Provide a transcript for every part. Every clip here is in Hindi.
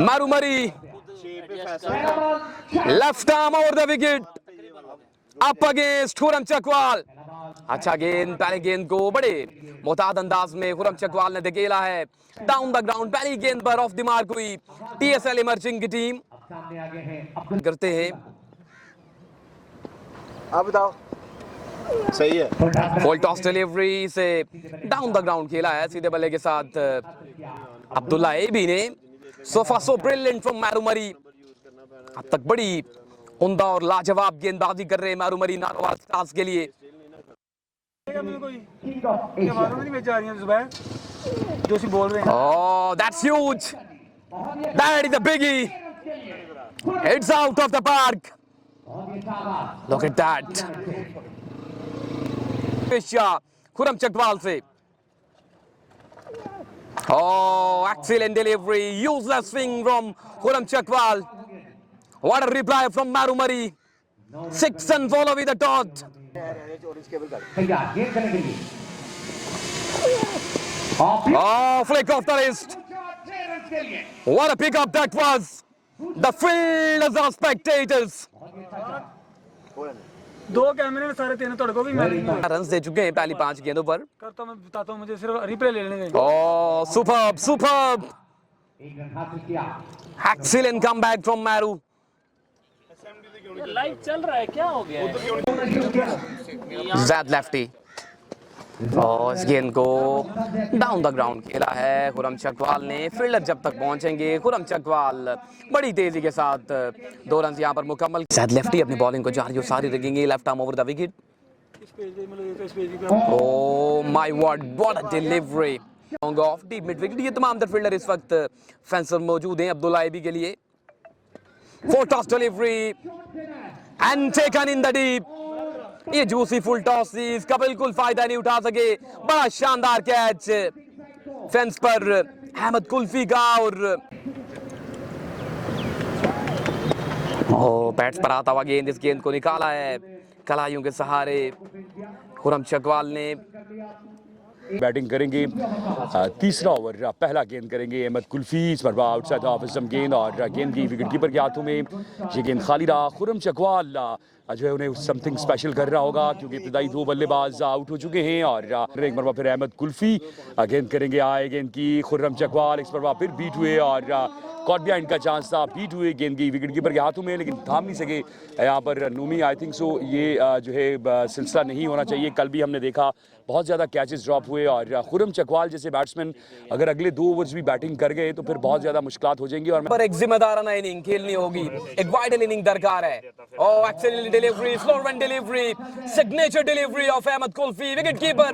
Marumari, left arm over the wicket, up against Khurram Chakwal. अच्छा गेंद, पहले गेंद को बड़े मुताद अंदाज में खुरम चकवाल ने धकेला है डाउन द ग्राउंड। पहली गेंद पर ऑफ द मार्क हुई टीएसएल इमर्जिंग की टीम करते हैं। आप बताओ, सही है। फुल टॉस डिलीवरी से डाउन द ग्राउंड खेला है सीधे बल्ले के साथ अब्दुल्ला एबी ने। सोफा सो ब्रिलियंट फ्रॉम मारूमरी। अब तक बड़ी उम्दा और लाजवाब गेंदबाजी कर रहे हैं मारूमरी नारोवाल स्टार्स के लिए। Oh, that's huge. That is a biggie. It's out of the park. Look at that. Khurram Chakwal से excellent delivery, useless swing from Khurram Chakwal. What a reply from Marumari. 6 and follow with the dot. Flick off the wrist. What a pickup that was. The fielders are spectators. दो कैमरे में सारे तीन तोड़ को भी मैं रन दे चुके हैं पहली 5 गेंदों पर। करता हूं, मैं बताता हूं, मुझे सिर्फ रिप्ले ले लेने देंगे। Superb. Excellent comeback from Maru. Live चल रहा है, क्या हो गया है? Zad lefty. इस गेंद को डाउन द ग्राउंड खेला है खुरम चकवाल ने। फील्डर जब तक पहुंचेंगे खुरम चकवाल बड़ी तेजी के साथ 2 रन यहां पर मुकम्मल। Zad lefty अपनी बॉलिंग को जारी और सारी रखेंगे। Left arm over the wicket. Oh my word, what a delivery. Long off deep mid wicket। ये तमाम फील्डर इस वक्त फेंसर मौजूद हैं अब्दुल्ला एबी के लिए। 4 toss delivery and taken in the deep। ये जूसी फुल टॉस थी, इसका बिल्कुल फायदा नहीं उठा सके। बड़ा शानदार कैच फेंस पर अहमद कुल्फी का और बैट्स पर आता हुआ गेंद, इस गेंद को निकाला है कलाइयों के सहारे खुरम चकवाल ने। बैटिंग करेंगे तीसरा ओवर पहला गेंद करेंगे अहमद कुल्फी। इस पर आउटसाइड ऑफ स्टंप गेंद और गेंद की विकेट कीपर के हाथों में। ये गेंद खाली रहा। खुरम चकवाल जो है उन्हें समथिंग स्पेशल कर रहा होगा क्योंकि इब्तदाई 2 बल्लेबाज आउट हो चुके हैं और एक मरवा फिर अहमद कुल्फी गेंद करेंगे। आए गेंद की खुर्रम चकवाल, इस पर फिर बीट हुए और कॉट बिहाइंड का चांस था। बीट हुए गेंद की विकेट कीपर के हाथों में लेकिन थाम नहीं सके यहाँ पर नूमी। आई थिंक सो ये जो है सिलसिला नहीं होना चाहिए। कल भी हमने देखा बहुत ज़्यादा कैचेस ड्रॉप हुए और खुर्रम चकवाल जैसे बैट्समैन अगर अगले 2 ओवर्स भी बैटिंग कर गए तो फिर बहुत ज़्यादा मुश्किलात हो जाएंगी। और पर एक जिम्मेदाराना इनिंग खेलनी होगी, एक वाइडल इनिंग दरकार है। Excellent delivery, slow run delivery, signature delivery of Ahmad कुल्फी। विकेट कीपर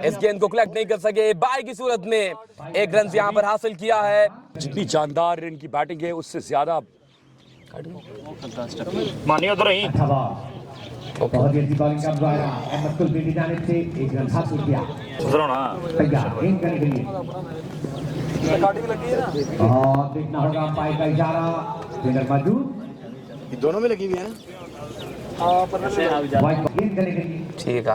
इस गेंद को कलेक्ट नहीं कर सके। बाई की सूरत में 1 रन यहाँ पर हासिल किया है। जितनी जानदार इनकी बैटिंग है उससे ज्यादा मानिए उधर ही बहुत ही अच्छी बॉलिंग का द्वारा अहमद कुल्फी की जानिब से 1 रन हासिल किया। उधर ना तैयार गेंद करने के लिए और देखना होगा पाई का इशारा फील्डर मौजूद। ये दोनों में लगी हुई है ना। वाइड गेंद करने के लिए ठीक है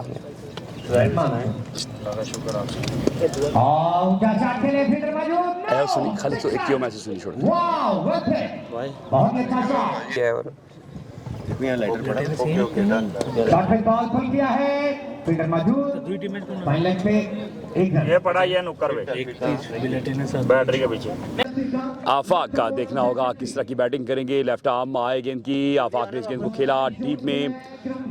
और क्या खेले फील्डर मौजूद। है सुनी खाली तो एक क्यों मैसेज सुनी छोड़ वाह बहुत ही अच्छा शॉट। शॉट बॉल खुल गया है। फील्डर मौजूद फाइनल पे 1 रन। ये पड़ा ये नुक्कर पे बैटरी के पीछे। आफाक का देखना होगा किस तरह की बैटिंग करेंगे। लेफ्ट आर्म आए गेंद की। आफाक ने इस गेंद को खेला डीप में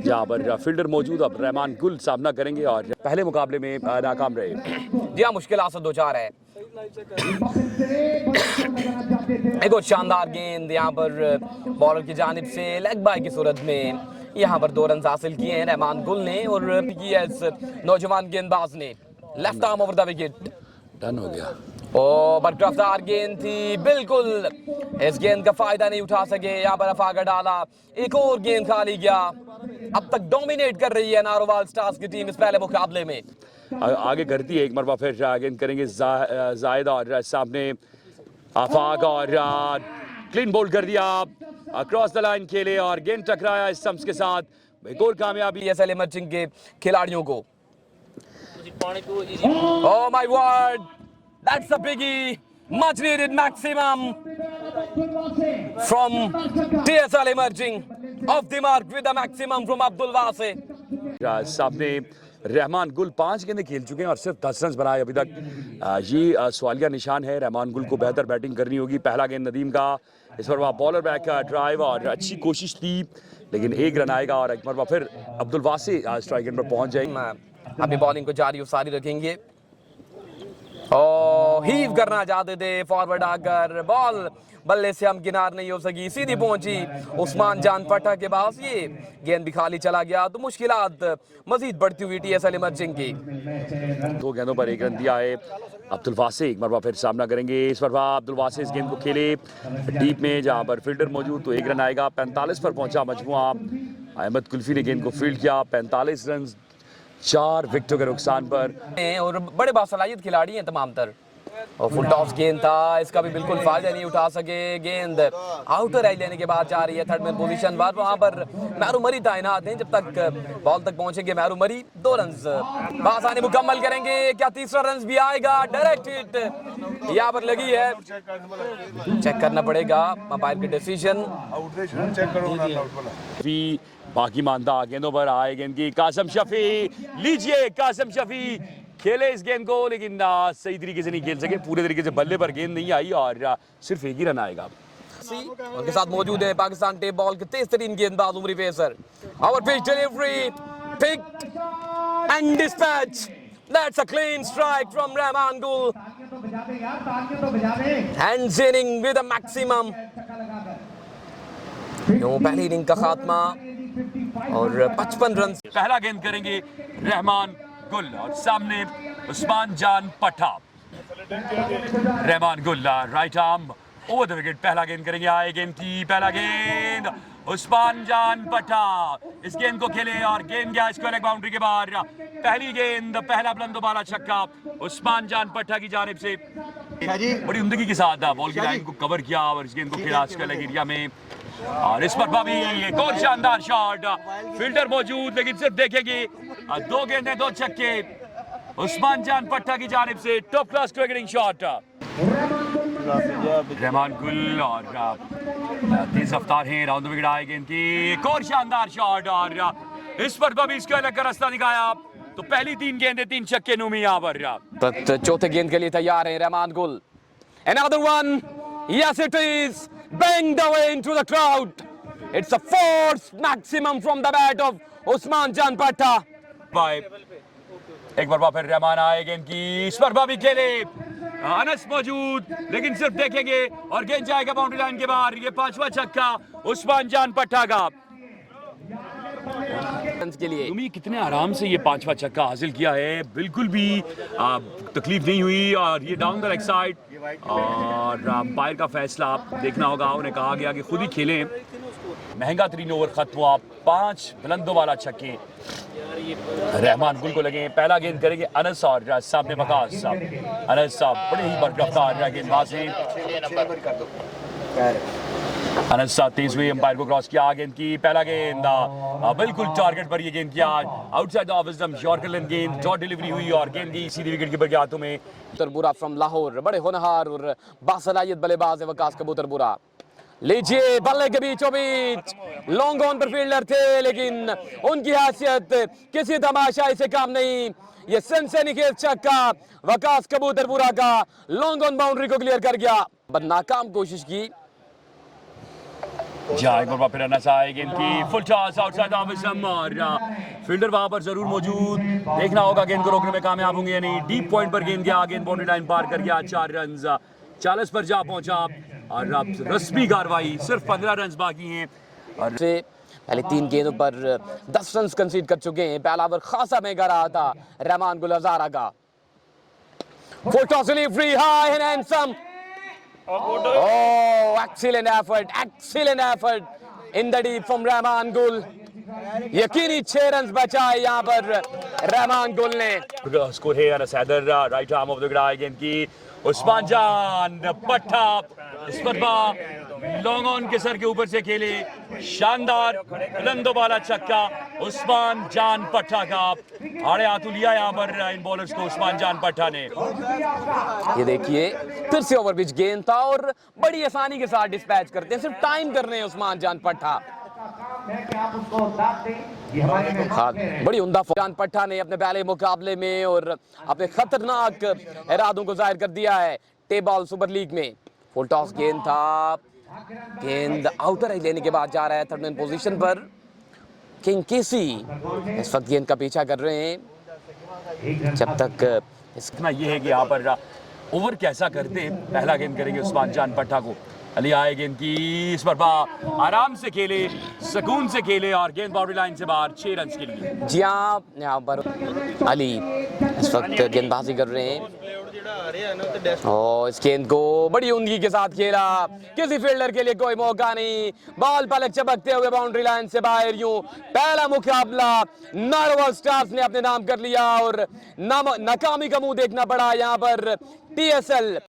जहाँ पर फील्डर मौजूद। अब रहमान गुल सामना करेंगे और पहले मुकाबले में नाकाम रहे। जी हाँ, मुश्किल से 2-4 है। एक और शानदार गेंद यहाँ पर बॉलर की जानिब से लेग बाय की सूरत में यहाँ पर 2 रन हासिल किए हैं रहमान गुल ने और इस नौजवान गेंदबाज ने। Left arm over the wicket. Done हो गया। बट रफ्तार गेंद थी, बिल्कुल इस गेंद का फायदा नहीं उठा सके। यहाँ पर अफाका डाला, एक और गेंद खाली गया। अब तक डोमिनेट कर रही है नारोवाल स्टार्स की टीम इस पहले मुकाबले में। आगे करती है एक मरवा फिर गेंद करेंगे जायद और सामने आफाक और क्लीन बोल्ड कर दिया। अक्रॉस द लाइन खेले और गेंद टकराया स्टंप्स के साथ। एक और कामयाबी टीएसएल इमर्जिंग के खिलाड़ियों को। Oh my word, that's a biggie. much needed maximum from TSL emerging off the mark with the maximum from Abdul Wase. सामने रहमान गुल 5 गेंदें खेल चुके हैं और सिर्फ 10 रन बनाए अभी तक। ये सवालिया निशान है। रहमान गुल को बेहतर बैटिंग करनी होगी। पहला गेंद नदीम का, इस पर वह बॉलर बैक का ड्राइव और अच्छी कोशिश थी लेकिन 1 रन आएगा और एक बार फिर अब्दुल वासी स्ट्राइक एंड पर पहुंच जाएंगे। अभी बॉलिंग को जारी सारी रखेंगे और हीव करना चाहते थे फॉरवर्ड आकर, बॉल बल्ले से हम किनार नहीं हो सकी, सीधी पहुंची उस्मान जान पट्टा के पास, ये गेंद भी खाली चला गया तो मुश्किलात मजीद बढ़ती हुई TSL इमर्जिंग की। 2 गेंदों पर 1 रन दिया है अब्दुल वासी। एक बार फिर सामना करेंगे। इस पर अब्दुल वासी इस गेंद को खेले डीप में जहां पर फील्डर मौजूद तो 1 रन आएगा। 45 पर पहुंचा मजमुआ। अहमद कुल्फी ने गेंद को फील्ड किया। 45 रन 4 विकेटों के नुकसान पर और बड़े बासलाहियत खिलाड़ी हैं तमाम तर। और फुल टॉस गेंद था, इसका भी बिल्कुल फायदा नहीं उठा सके। गेंद आउटर एज लेने के बाद जा रही है थर्ड मैन पोजीशन पर। वहां पर मैरू मरी तैनात हैं, जब तक बॉल तक पहुंचेंगे मैरू मरी 2 रन बासानी मुकम्मल करेंगे। क्या तीसरा रन भी आएगा? डायरेक्ट हिट यहाँ पर लगी है, चेक करना पड़ेगा अंपायर के डिसीजन। बाकी मानदा गेंदों पर आए गेंद की कासिम शफी, लीजिए कासिम शफी खेले इस गेंद को लेकिन सही तरीके से नहीं खेल सके, पूरे तरीके से बल्ले पर गेंद नहीं आई और सिर्फ 1 ही रन आएगा। उनके साथ मौजूद है पाकिस्तान टेप बॉल के तेज तरीन गेंदबाज उमरी फेसर। और pitch delivery picked and dispatch, that's a clean strike from Rahman Gul and Zinning with a maximum। यूं पहली इनिंग का खात्मा और 55 रन। पहला गेंद करेंगे रहमान गुल और सामने उस्मान जान पट्टा। रहमान गुल right arm over the wicket, पहला गेंद करेंगे। आए गेंद की पहला गेंद उस्मान जान पट्टा इस गेंद को खेले और गेंद गया स्क्वायर लेग बाउंड्री के बाहर। पहली गेंद, पहला बुलंदोबाला छक्का उस्मान जान पट्टा की जानिब से। बड़ी उम्दगी के साथ बॉल की लाइन को कवर किया और इस गेंद को खेला स्क्वायर लेग एरिया में। और इस पर भी एक और शानदार शॉट, फील्डर मौजूद लेकिन सिर्फ देखेंगे 2 गेंदें 2 छक्के उस्मान जान पट्टा की जानिब से। Top class cricketing shot Rahman गुल और तेज रफ्तार है। राउंड विकेट आए गेंद की, एक और शानदार शॉट और इस पर भी स्क्वायर लेग का रास्ता दिखाया तो पहली 3 गेंदें 3 छक्के नूमी यहाँ पर। चौथे गेंद के लिए तैयार है रहमान गुल। Another one, yes it is, banged away into the crowd, it's a force maximum from the bat of Usman Jan Patta। एक बार फिर रहमान आए गेंद की, इस पर भी खेले अनस मौजूद लेकिन सिर्फ देखेंगे और गेंद जाएगा बाउंड्री लाइन के बाहर। ये 5वां छक्का उस्मान जान पट्टा का के लिए। तुम कितने आराम से ये 5वां छक्का हासिल किया है, बिल्कुल भी तकलीफ नहीं हुई और ये डाउन द लेग साइड। और अंपायर का फैसला देखना होगा, उन्हें कहा गया कि खुद ही खेलें। महंगा तरीन ओवर खत्म हुआ, 5 बुलंदों वाला छक्के रहमान गुल को लगे। पहला गेंद करेंगे अनस और सामने वकास साहब। अनस साहब बड़े ही बरकरार गेंदबाज हैं। अनस साहब तेज हुए, अंपायर को क्रॉस किया। गेंद की पहला गेंद बिल्कुल टारगेट पर ये गेंद किया outside of wisdom yorker length गेंद, डॉट डिलीवरी हुई और गेंद गई सीधी विकेट कीपर के हाथों में। कबूतरपुरा फ्रॉम लाहौर, बड़े होनहार और बासलाहियत बल्लेबाज है वकास कबूतरपुरा। लीजिए बल्ले के बीचों बीच लॉन्ग ऑन पर फील्डर थे लेकिन उनकी हैसियत किसी तमाशाई से काम नहीं। ये सनसनीखेज छक्का वकास कबूतरपुरा का लॉन्ग ऑन बाउंड्री को क्लियर कर गया। नाकाम कोशिश की। फिर अनस आए गेंद की full toss outside of wisdom और फील्डर वहां पर जरूर मौजूद। देखना होगा गेंद को रोकने में कामयाब होंगे या नहीं। डीप पॉइंट पर गेंद गया, गेंद बाउंड्री लाइन पार कर गया। 4 रन 40 पर जा पहुंचा और अब रस्मी कार्रवाई, सिर्फ 15 रन बाकी हैं। और पहले 3 गेंदों पर 10 रन कंसीड कर चुके हैं। पहला ओवर खासा महंगा रहा था रहमान गुल हजारा का। Full toss delivery high and handsome. Oh, excellent effort in the deep from Rahman Gul। यकीनी 6 रन बचाए यहाँ पर रहमान गुल ने। स्कोर है Anas Haider right arm off the ground गेंद की उस्मान जान पट्टा इस पर लॉन्ग ऑन के सर के ऊपर से खेले शानदार बुलंदो वाला छक्का उस्मान जान पट्टा का। आड़े हाथों लिया यहाँ पर इन बॉलर्स को उस्मान जान पट्टा ने। ये देखिए फिर से ओवर पिच गेंद था और बड़ी आसानी के साथ डिस्पैच करते हैं, सिर्फ टाइम कर रहे हैं उस्मान जान पट्टा। हाँ, बड़ी उम्दा जान पट्टा ने अपने पहले मुकाबले में और अपने खतरनाक इरादों को जाहिर कर दिया है टेबल सुपर लीग में। फुल टॉस गेंद था, गेंद आउटर लेने के बाद जा रहा है थर्ड मैन पोजीशन पर किंग केसी। इस वक्त गेंद का पीछा कर रहे हैं जब तक इतना ये है कि यहाँ पर ओवर कैसा करते हैं। पहला गेंद करेंगे उस्मान जान पट्टा को। अली आए गेंद की इस पर आराम से खेले, सुकून से खेले और गेंद बाउंड्री लाइन से बाहर 6 रन के लिए। जी हाँ, यहाँ पर अली इस वक्त गेंदबाजी कर रहे हैं और इस गेंद को बड़ी उमदगी के साथ खेला, किसी फील्डर के लिए कोई मौका नहीं, बॉल पलक चमकते हुए बाउंड्री लाइन से बाहर। यूं पहला मुकाबला नारवाल स्टार्स ने अपने नाम कर लिया और नाकामी का मुंह देखना पड़ा यहाँ पर TSL